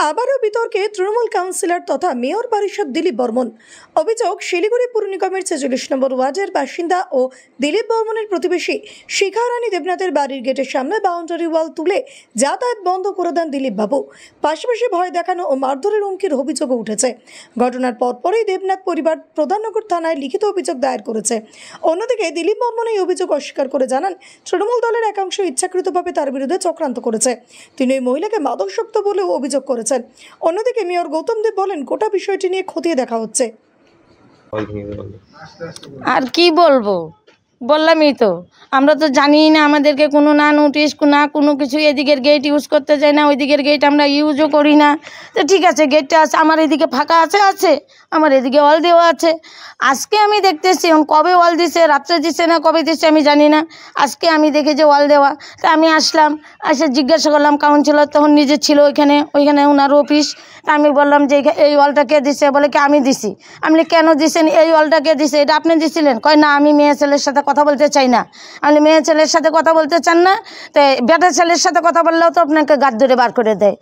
আবারও বিতর্কে তৃণমূল কাউন্সিলর তথা মেয়র পরিষদ দিলীপ বর্মন। অভিযোগ, শিলিগুড়ি পুর নিগমের ৪৬ নম্বর ওয়ার্ডের বাসিন্দা ও দিলীপ বর্মনের প্রতিবেশী শিখা রানী দেবনাথের বাড়ির গেটের সামনে বাউন্ডারি ওয়াল তুলে যাতায়াত বন্ধ করে দেন দিলীপ বাবু। পাশাপাশি ভয় দেখানো ও মারধরের হুমকির অভিযোগও উঠেছে। ঘটনার পরপরই দেবনাথ পরিবার প্রধাননগর থানায় লিখিত অভিযোগ দায়ের করেছে। অন্যদিকে দিলীপ বর্মন এই অভিযোগ অস্বীকার করে জানান, তৃণমূল দলের একাংশ ইচ্ছাকৃতভাবে তার বিরুদ্ধে চক্রান্ত করেছে। তিনি ওই মহিলাকে মাদকাসক্ত বলেও অভিযোগ করেছেন। অন্যদিকে মেয়র গৌতম দেব বলেন, গোটা বিষয়টি নিয়ে খতিয়ে দেখা হচ্ছে। আর কি বলবো, বললামই তো, আমরা তো জানি না, আমাদেরকে কোনো না নোটিশ না কোনো কিছু, এদিকের গেট ইউজ করতে চাই না, ওইদিকের গেট আমরা ইউজও করি না। তো ঠিক আছে, গেটটা আছে, আমার এদিকে ফাঁকা আছে, আমার এদিকে ওয়াল দেওয়া আছে। আজকে আমি দেখতেছি কবে ওয়াল দিছে, রাত্রে দিছে না কবে দিছে আমি জানি না। আজকে আমি দেখি যে ওয়াল দেওয়া, তা আমি আসলাম, এসে জিজ্ঞাসা করলাম কাউন্সিলর তখন নিজে ছিল ওইখানে ওনার অফিস। তা আমি বললাম যে এই ওয়ালটা কে দিছে, বলে কি আমি দিছি। আমি কেন দিছেন, এই ওয়ালটা কে দিছে, এটা আপনি দিছিলেন? কয় না, আমি মেয়ে ছেলের সাথে কথা বলতে চাই না। আমি মেয়ে ছেলের সাথে কথা বলতে চান না, তো বেটা ছেলের সাথে কথা বললেও তো আপনাকে গাদ ধরে বার করে দেয়।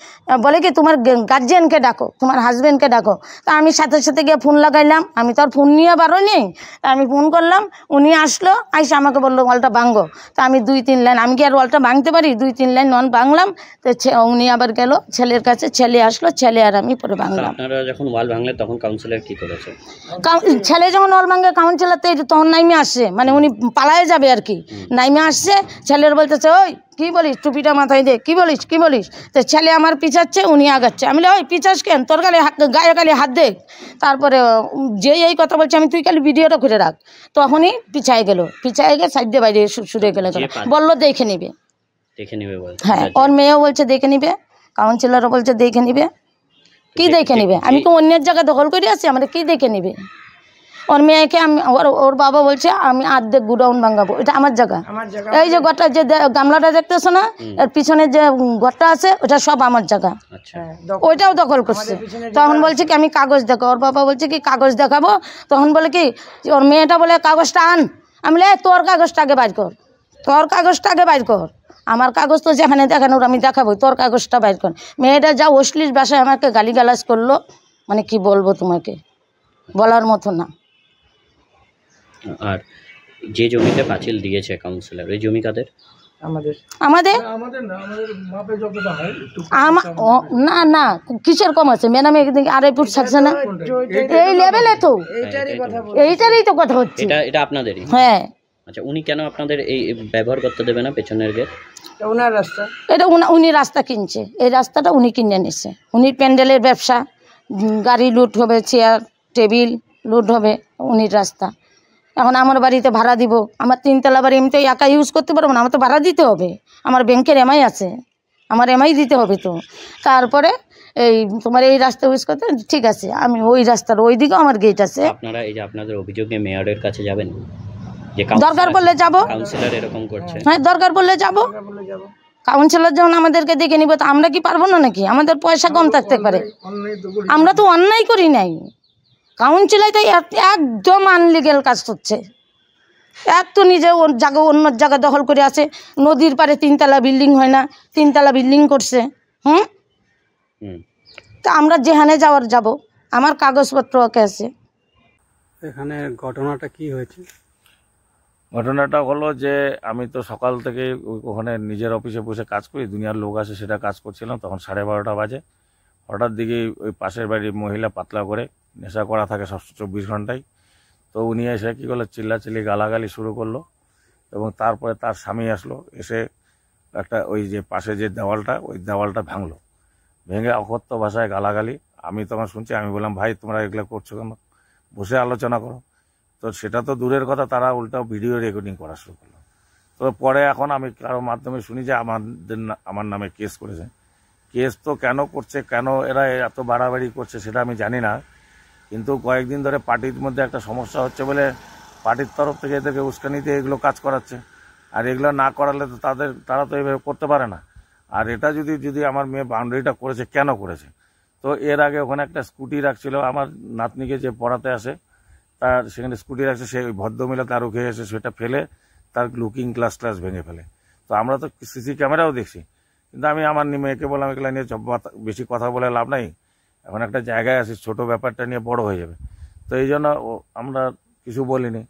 বলে কি তোমার গার্জিয়ানকে ডাকো, তোমার হাজব্যান্ডকে ডাকো। তা আমি সাথে সাথে গিয়ে ফোন লাগাইলাম, আমি তো আর ফোন নিয়ে বারো নেই। তা আমি ফোন করলাম, উনি আসলো, আইসা আমাকে বললো ওয়ালটা ভাঙো। তা আমি ২-৩ লাইন, আমি কি আর ওয়ালটা ভাঙতে পারি? ২-৩ লাইন নন ভাঙলাম। তো উনি আবার গেল ছেলের কাছে, ছেলে আসলো, ছেলে আর আমি পরে ভাঙলাম। আপনারা যখন ওয়াল ভাঙলেন তখন কাউন্সিলর কি করেছে? ছেলে যখন ওয়াল ভাঙে কাউন্সিলর তো তখন নাইমে আসছে, মানে উনি পালায়ে যাবে আর কি। নাইমে আসছে, ছেলের বলতেছে ওই কি বলিস, টুপিটা মাথায় দে, কি বলিস। তো ছেলে আমার পিছাচ্ছে, উনি আগাচ্ছে। আমি ওই পিছাস কেন, তোর গায়ে গালে হাত দে। তারপরে যেই এই কথা বলছে, আমি তুই খালি ভিডিওটা করে রাখ। তখনই পিছায় গেল সাইড দিয়ে বাইরে সুরে গেলে বললো দেখে নিবে। হ্যাঁ, ওর মেয়েও বলছে দেখে নিবে, কাউন্সিলরও বলছে দেখে নিবে। কি দেখে নিবে? আমি তো অন্যের জায়গা দখল করে আছি, আমরা কি দেখে নিবে? ওর মেয়েকে আমি, ওর বাবা বলছে আমি আর্ধেক গুডাউন ভাঙাবো, এটা আমার জায়গা। এই যে ঘরটা, যে গামলাটা দেখতেছো না, এর পিছনে যে ঘরটা আছে, ওটা সব আমার জায়গা। ওইটাও দখল করছে। তখন বলছে কি আমি কাগজ দেখাবো, ওর বাবা বলছে কি কাগজ দেখাবো। তখন বলে কি, ওর মেয়েটা বলে কাগজটা আন। আমি তোর কাগজটা আগে বাইর কর, আমার কাগজ তো যেখানে দেখানোর আমি দেখাবো, তোর কাগজটা বাইর কর। মেয়েটা যা অশ্লীল ভাষায় আমাকে গালিগালাজ করলো, মানে কি বলবো তোমাকে, বলার মতো না। আর যে জমিতে পাঁচিল দিয়েছে কাউন্সিলর, এই জমি কাদের? আমাদের না কিসের কম আছে ম্যাডাম, একদিন 2.5 ফুট থাকছে না, এই লেভেলে তো এইটারই তো কথা হচ্ছে। এটা আপনাদেরই? হ্যাঁ। আচ্ছা, উনি কেন আপনাদের এই ব্যবহার করতে দেবে না পেছনের গেট? এটা উনি রাস্তা কিনছে, এই রাস্তাটা উনি কিনে নিচ্ছে। উনি প্যান্ডেলের ব্যবসা, গাড়ি লুট হবে, চেয়ার টেবিল লুট হবে, উনির রাস্তা। এখন আমার বাড়িতে ভাড়া দিব, আমার 3 তলা বাড়ি, আমি তো একা ইউজ করতে পারবো না, আমার তো ভাড়া দিতে হবে, আমার ব্যাংকের এমআই আছে, আমার এমআই দিতে হবে। তো তারপরে এই তোমার এই রাস্তা ইউজ করতে ঠিক আছে, আমি ওই রাস্তার ওই দিকেও আমার গেট আছে। আপনারা এই যে আপনাদের অভিযোগে মেয়রের কাছে যাবেন? দরকার পড়লে যাবো। কাউন্সিলর এরকম করছে? হ্যাঁ, দরকার পড়লে যাবো। কাউন্সিলর যখন আমাদেরকে দেখে নিবে, তো আমরা কি পারবো না নাকি? আমাদের পয়সা কম থাকতে পারে, আমরা তো অন্যায় করি নাই। কাউন্সিলর তো একদম আনলিগেল কাজ করছে, এক তো নিজে জায়গা অন্য জায়গা দখল করে আছে। নদীর পারে 3 তলা বিল্ডিং হয় না, 3 তলা বিল্ডিং করছে। তা আমরা যেখানে যাওয়ার যাব, আমার কাগজপত্র ওকে আছে। এখানে ঘটনাটা কি হয়েছে? ঘটনাটা হলো যে আমি তো সকাল থেকে ওখানে নিজের অফিসে বসে কাজ করি, দুনিয়ার লোক আসে সেটা কাজ করছিলাম। তখন 12:30 বাজে, হঠাৎ দিকে ওই পাশের বাড়ির মহিলা পাতলা করে নেশা করা থাকে সব 24 ঘন্টায়। তো উনি এসে কী করলো, চিল্লাচিল্লি গালাগালি শুরু করলো। এবং তারপরে তার স্বামী আসলো, এসে একটা ওই যে পাশে যে দেওয়ালটা, ওই দেওয়ালটা ভাঙলো, ভেঙে অকথ্য ভাষায় গালাগালি। আমি তখন শুনছি, আমি বললাম ভাই তোমরা এগুলো করছো কেন, বসে আলোচনা করো। তো সেটা তো দূরের কথা, তারা উল্টাও ভিডিও রেকর্ডিং করা শুরু করলো। তো পরে এখন আমি কারোর মাধ্যমে শুনি যে আমার নামে কেস করেছে। কেস তো কেন করছে, কেন এরা এত বাড়াবাড়ি করছে সেটা আমি জানি না, কিন্তু কয়েকদিন ধরে পার্টির মধ্যে একটা সমস্যা হচ্ছে বলে পার্টির তরফ থেকে এদেরকে উস্কানিতে এগুলো কাজ করাচ্ছে। আর এগুলো না করালে তো তারা তো এইভাবে করতে পারে না। আর এটা যদি আমার মেয়ে বাউন্ডারিটা করেছে, কেন করেছে? তো এর আগে ওখানে একটা স্কুটি রাখছিল, আমার নাতনিকে যে পড়াতে আসে তার সেখানে স্কুটি রাখছে, সেই ভদ্রমহিলা তার উঠে এসে সেটা ফেলে তার লুকিং গ্লাস ভেঙে ফেলে। তো আমরা তো সিসি ক্যামেরাও দেখছি, কিন্তু আমি আমার মেয়েকে বললাম এগুলো নিয়ে বেশি কথা বলে লাভ নাই, এখন একটা জায়গায় আছি, ছোট ব্যাপারটা নিয়ে বড় হয়ে যাবে। তো এই জন্য আমরা কিছু বলিনি।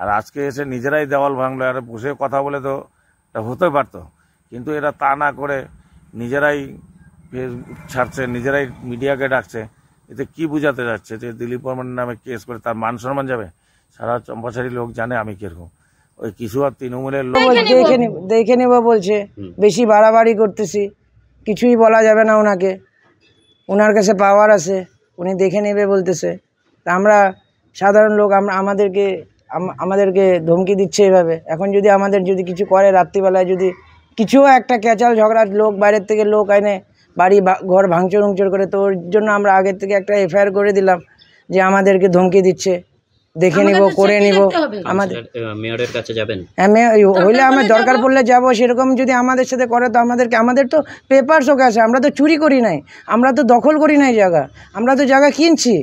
আর আজকে এসে নিজেরাই দেওয়াল ভাঙলো, আর বসে কথা বলে তো এটা হতে পারতো, কিন্তু এরা তা না করে নিজেরাই ফেসবুক ছাড়ছে, নিজেরাই মিডিয়াকে ডাকছে। এতে কি বোঝাতে যাচ্ছে যে দিলীপ বর্মনের নামে কেস করে তার মান সম্মান যাবে? সারা চম্পাশাড়ি লোক জানে আমি কিরকম, ওই কিছু আর তৃণমূলের লোক দেখে নিব বলছে, বেশি বাড়াবাড়ি করতেছি, কিছুই বলা যাবে না ওনাকে, ওনার কাছে পাওয়ার আছে, উনি দেখে নেবে বলতেছে। তা আমরা সাধারণ লোক, আমাদেরকে ধমকি দিচ্ছে এভাবে। এখন যদি আমাদের যদি কিছু করে, রাত্রিবেলায় যদি কিছুও একটা ক্যাচাল ঝগড়া, লোক বাইরের থেকে লোক এনে বাড়ি ঘর ভাঙচুর উংচুর করে, তো ওর জন্য আমরা আগের থেকে একটা এফআইআর করে দিলাম যে আমাদেরকে ধমকি দিচ্ছে, দেখে নিব, করে নিব। আমাদের মেয়রের কাছে যাবেন? হ্যাঁ, হইলে আমার দরকার পড়লে যাব। সেরকম যদি আমাদের সাথে করে তো আমাদের তো পেপারসও আছে, আমরা তো চুরি করি নাই, আমরা তো দখল করি নাই জায়গা, আমরা তো জায়গা কিনছি।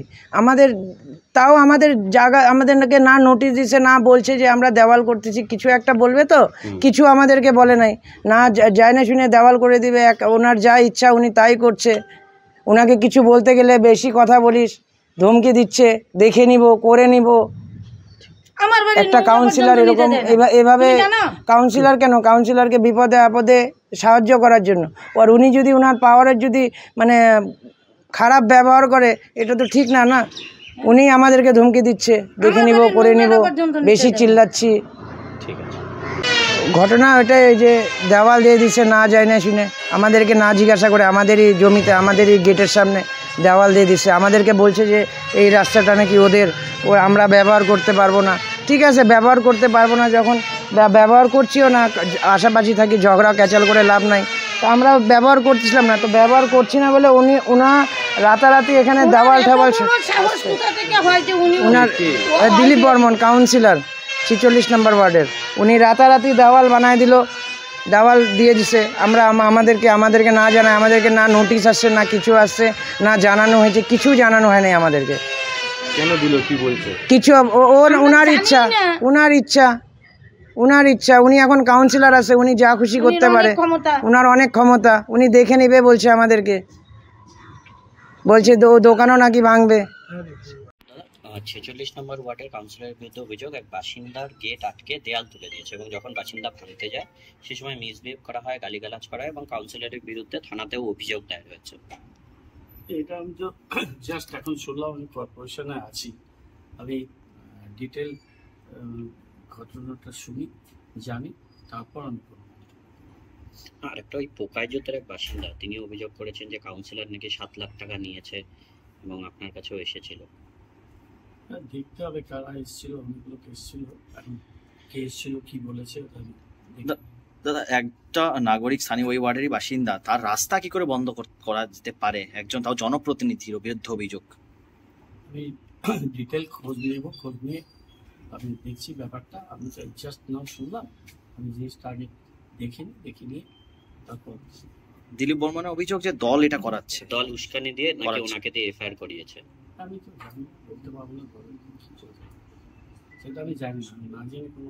তাও আমাদের জায়গা আমাদেরকে না নোটিশ দিচ্ছে, না বলছে যে আমরা দেওয়াল করতেছি, কিছু একটা বলবে তো, কিছু আমাদেরকে বলে নাই, না যায় না শুনে দেওয়াল করে দিবে। ওনার যা ইচ্ছা উনি তাই করছে। ওনাকে কিছু বলতে গেলে বেশি কথা বলিস, ধমকি দিচ্ছে, দেখে নিব, করে নিব। একটা কাউন্সিলর এরকম এভাবে, কাউন্সিলর কেন, কাউন্সিলরকে বিপদে আপদে সাহায্য করার জন্য, আর উনি যদি ওনার পাওয়ারের যদি মানে খারাপ ব্যবহার করে, এটা তো ঠিক না। না, উনি আমাদেরকে ধমকি দিচ্ছে, দেখে নিব, করে নিব, বেশি চিল্লাচ্ছি। ঘটনা ওইটাই, যে দেওয়াল দিয়ে দিচ্ছে না যায় না শুনে, আমাদেরকে না জিজ্ঞাসা করে, আমাদেরই জমিতে, আমাদেরই গেটের সামনে দেওয়াল দিয়ে দিচ্ছে। আমাদেরকে বলছে যে এই রাস্তাটা নাকি ওদের, আমরা ব্যবহার করতে পারবো না। ঠিক আছে, ব্যবহার করতে পারবো না যখন, ব্যবহার করছিও না, আশাপাশি থাকি, ঝগড়া ক্যাচাল করে লাভ নাই। তো আমরা ব্যবহার করতেছিলাম না, তো ব্যবহার করছি না বলে ওনা রাতারাতি এখানে দেওয়াল ঠাওয়াল, ওনার দিলীপ বর্মন কাউন্সিলর 46 নম্বর ওয়ার্ডের, উনি রাতারাতি দেওয়াল বানায় দিল, দেওয়াল দিয়ে দিছে। আমাদেরকে না জানায়, আমাদেরকে না নোটিশ আসছে, না কিছু আসছে, না জানানো হয়েছে, কিছু জানানো হয় নাই আমাদেরকে। কেন দিল, কি বলছে? কিছু ওনার ইচ্ছা, উনি এখন কাউন্সিলর আছে, উনি যা খুশি করতে পারে, ওনার অনেক ক্ষমতা, উনি দেখে নেবে বলছে আমাদেরকে, বলছে দোকানও নাকি ভাঙবে। 46 নম্বর ওয়ার্ডের কাউন্সিলরের বিরুদ্ধে অভিযোগ, এক বাসিন্দার গেট আটকে দেয়াল তুলে দিয়েছে এবং যখন বাসিন্দা ভাঙতে যায় সে সময় মিসবিহেভ করা হয়, গালিগালাজ করা হয় এবং কাউন্সিলরের বিরুদ্ধে থানাতেও অভিযোগ দায়ের হয়েছে। এটা আমি তো জাস্ট এখন শুনলাম, আমি কর্পোরেশনে আছি, আমি ডিটেল ঘটনাটা শুনি, জানি, তারপর আমি করব। আরেকটা ওই পোকাইজোতের এক বাসিন্দা, তিনি অভিযোগ করেছেন যে কাউন্সিলর নাকি 7 লাখ টাকা নিয়েছে এবং আপনার কাছেও এসেছিল। দেখতে হবে কারা এসেছিল, অনেকগুলো কেস ছিল, এখন কে এসেছিল, কি বলেছে। দাদা, একটা নাগরিক স্থানীয় ওই ওয়ার্ডেরই বাসিন্দা, তার রাস্তা কি করে বন্ধ করা যেতে পারে, একজন তাও জনপ্রতিনিধির বিরুদ্ধে অভিযোগ? আমি ডিটেল খোঁজ নিয়ে আমি দেখছি ব্যাপারটা। আমি জাস্ট নাও শুনলাম, আমি জিনিসটা আগে দেখে নিয়ে তারপর। দিলীপ বর্মনের অভিযোগ যে দল এটা করাচ্ছে, দল উস্কানি দিয়ে নাকি ওনাকে দিয়ে এফআইআর করিয়েছে। আমি তো জানি, বলতে পারবো না, সেটা আমি জানি না, না জেনে কোনো